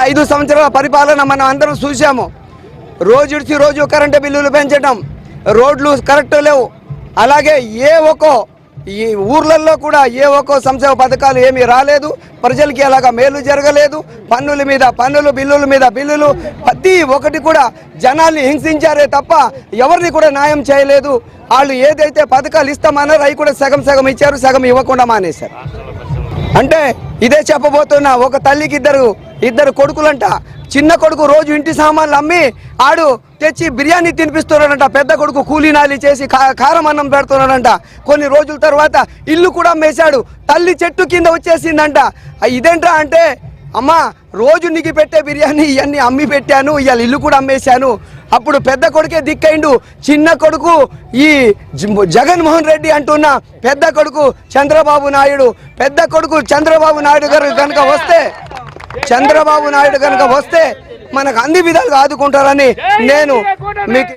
5 సంవత్సరాల పరిపాలన మనం అందరం చూసాము. రోజు కరెంటు బిల్లులు పెంచడం, రోడ్లు కరెక్ట్ లేవు. అలాగే ఈ ఊర్లలో కూడా సంక్షేమ పథకాలు ఏమీ రాలేదు. ప్రజలకి అలాగా మేలు జరగలేదు. పన్నుల మీద పన్నులు, బిల్లుల మీద బిల్లులు, ప్రతి ఒక్కటి కూడా జనాల్ని హింసించారే తప్ప ఎవరిని కూడా న్యాయం చేయలేదు. వాళ్ళు ఏదైతే పథకాలు ఇస్తామన్నారో అవి కూడా సగం ఇచ్చారు, సగం ఇవ్వకుండా మానేశారు. అంటే ఇదే చెప్పబోతున్నా. ఒక తల్లికి ఇద్దరు కొడుకులంట. చిన్న కొడుకు రోజు ఇంటి సామాన్లు అమ్మి ఆడు తెచ్చి బిర్యానీ తినిపిస్తున్నాడంట. పెద్ద కొడుకు కూలీనాలి చేసి కారం అన్నం పెడుతున్నాడంట. కొన్ని రోజుల తర్వాత ఇల్లు కూడా అమ్మేశాడు. తల్లి చెట్టు కింద వచ్చేసిందంట. ఇదేంట్రా అంటే, అమ్మా రోజు నీకు పెట్టే బిర్యానీ ఇవన్నీ అమ్మి పెట్టాను, ఇవాళ ఇల్లు కూడా అమ్మేశాను. అప్పుడు పెద్ద కొడుకే దిక్కైండు. చిన్న కొడుకు ఈ జగన్మోహన్ రెడ్డి అంటున్న పెద్ద కొడుకు చంద్రబాబు నాయుడు. పెద్ద కొడుకు చంద్రబాబు నాయుడు గారు కనుక వస్తే మనకు అన్ని విధాలుగా ఆదుకుంటారని నేను మీకు